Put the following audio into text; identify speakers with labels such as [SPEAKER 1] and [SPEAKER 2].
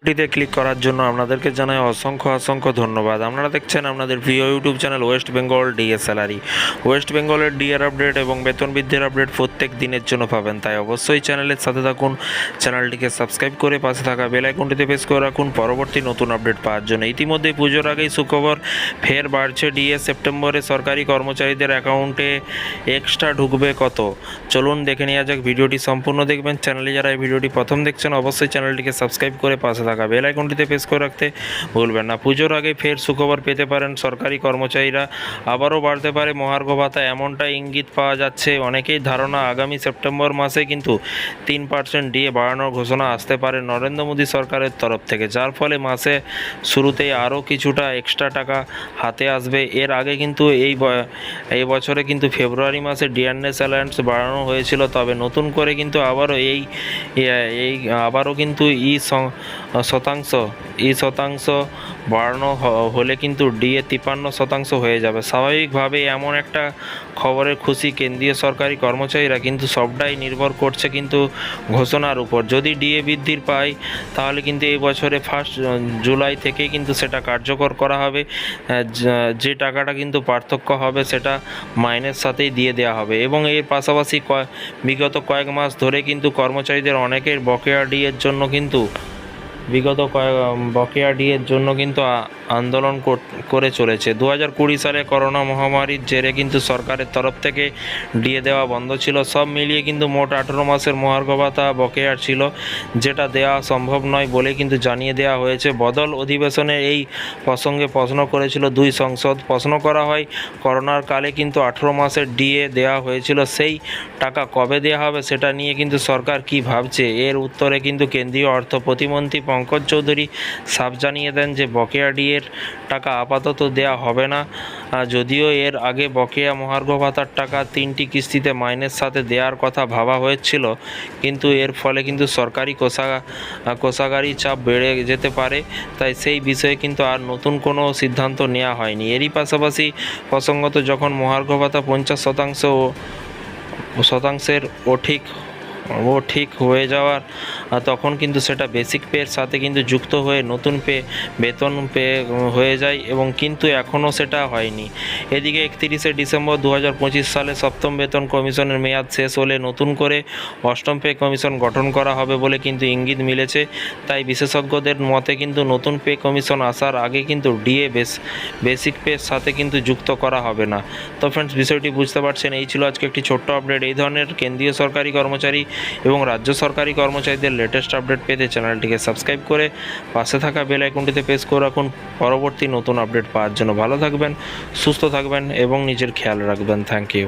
[SPEAKER 1] টিতে ক্লিক করার জন্য আপনাদেরকে জানাই অসংখ্য ধন্যবাদ। আপনারা দেখছেন আপনাদের প্রিয় YouTube channel West Bengal DA salary. West বেঙ্গলের ডিএর আপডেট এবং বেতন বৃদ্ধির আপডেট প্রত্যেক দিনের জন্য পাবেন, তাই অবশ্যই চ্যানেলের সাথে থাকুন। চ্যানেলটিকে সাবস্ক্রাইব করে পাশে থাকা বেল আইকনটিতে প্রেস করে রাখুন পরবর্তী নতুন আপডেট পাওয়ার জন্য। ইতিমধ্যে পুজোর আগেই সুখবর, ফের বাড়ছে ডিএ। সেপ্টেম্বরে সরকারি কর্মচারীদের অ্যাকাউন্টে এক্সট্রা ঢুকবে কত, চলুন দেখে নেওয়া যাক। ভিডিওটি সম্পূর্ণ দেখবেন। চ্যানেলে যারা এই ভিডিওটি প্রথম দেখছেন অবশ্যই চ্যানেলটিকে সাবস্ক্রাইব করে পাশে থাকা বেল আইকনটিতে প্রেস করে রাখতে ভুলবেন না। পুজোর আগে ফের সুখবর পেতে পারেন সরকারি কর্মচারীরা। আবারও বাড়তে পারে মহার্ঘ ভাতা, এমনটা ইঙ্গিত পাওয়া যাচ্ছে। অনেকেই ধারণা আগামী সেপ্টেম্বর মাসে কিন্তু 3% ডিএ বাড়ানোর ঘোষণা আসতে পারে নরেন্দ্র মোদী সরকারের তরফ থেকে, যার ফলে মাসে শুরুতেই আরও কিছুটা এক্সট্রা টাকা হাতে আসবে। এর আগে কিন্তু এই বছরে কিন্তু ফেব্রুয়ারি মাসে ডিএনএস অ্যালায়েন্স বাড়ানো হয়েছিল, তবে নতুন করে কিন্তু আবারও কিন্তু শতাংশ বাড়ানো হলে কিন্তু ডিএ 53% হয়ে যাবে। স্বাভাবিকভাবে এমন একটা খবরের খুশি কেন্দ্রীয় সরকারি কর্মচারীরা, কিন্তু সবটাই নির্ভর করছে কিন্তু ঘোষণার উপর। যদি ডিএ বৃদ্ধির পায় তাহলে কিন্তু এই বছরে 1 জুলাই থেকেই কিন্তু সেটা কার্যকর করা হবে। যে টাকাটা কিন্তু পার্থক্য হবে সেটা মাইনের সাথেই দিয়ে দেওয়া হবে। এবং এর পাশাপাশি বিগত কয়েক মাস ধরে কিন্তু কর্মচারীদের অনেকের বকেয়া ডিএর জন্য কিন্তু আন্দোলন করে চলেছে। 2020 সালে করোনা মহামারীর জেরে কিন্তু সরকারের তরফ থেকে ডিএ দেওয়া বন্ধ ছিল। সব মিলিয়ে কিন্তু মোট 18 মাসের মহার্ঘ ভাতা বকেয়া ছিল, যেটা দেওয়া সম্ভব নয় বলে কিন্তু জানিয়ে দেওয়া হয়েছে। বদল অধিবেশনে এই প্রসঙ্গে প্রশ্ন করেছিল 2 সংসদ। প্রশ্ন করা হয়, করোনার কালে কিন্তু 18 মাসের ডিএ দেওয়া হয়েছিল, সেই টাকা কবে দেওয়া হবে সেটা নিয়ে কিন্তু সরকার কি ভাবছে। এর উত্তরে কিন্তু কেন্দ্রীয় অর্থ প্রতিমন্ত্রী পঙ্কজ চৌধুরী সাফ জানিয়ে দেন যে বকেয়া ডিএর টাকা আপাতত দেওয়া হবে না। যদিও এর আগে বকেয়া মহার্ঘ ভাতার টাকা 3টি কিস্তিতে মাইনের সাথে দেওয়ার কথা ভাবা হয়েছিল, কিন্তু এর ফলে কিন্তু সরকারি কোষাগারি চাপ বেড়ে যেতে পারে, তাই সেই বিষয়ে কিন্তু আর নতুন কোনো সিদ্ধান্ত নেওয়া হয়নি। এরই পাশাপাশি প্রসঙ্গত, যখন মহার্ঘ ভাতা 50%-এর ঠিক হয়ে যাওয়ার তখন কিন্তু সেটা বেসিক পের সাথে কিন্তু যুক্ত হয়ে নতুন বেতন হয়ে যায়, এবং কিন্তু এখনও সেটা হয়নি। এদিকে 31শে ডিসেম্বর 2025 সালে 7ম বেতন কমিশনের মেয়াদ শেষ হলে নতুন করে 8ম পে কমিশন গঠন করা হবে বলে কিন্তু ইঙ্গিত মিলেছে। তাই বিশেষজ্ঞদের মতে কিন্তু নতুন পে কমিশন আসার আগে কিন্তু ডিএ বেসিক পের সাথে কিন্তু যুক্ত করা হবে না। তো ফ্রেন্ডস, বিষয়টি বুঝতে পারছেন। এই ছিল আজকে একটি ছোট্ট আপডেট। এই ধরনের কেন্দ্রীয় সরকারি কর্মচারী এবং রাজ্য সরকারি কর্মচারীদের লেটেস্ট আপডেট পেতে চ্যানেলটিকে সাবস্ক্রাইব করে পাশে থাকা বেল আইকনটিতে প্রেস করে রাখুন পরবর্তী নতুন আপডেট পাওয়ার জন্য। ভালো থাকবেন, সুস্থ থাকবেন এবং নিজের খেয়াল রাখবেন। Thank you.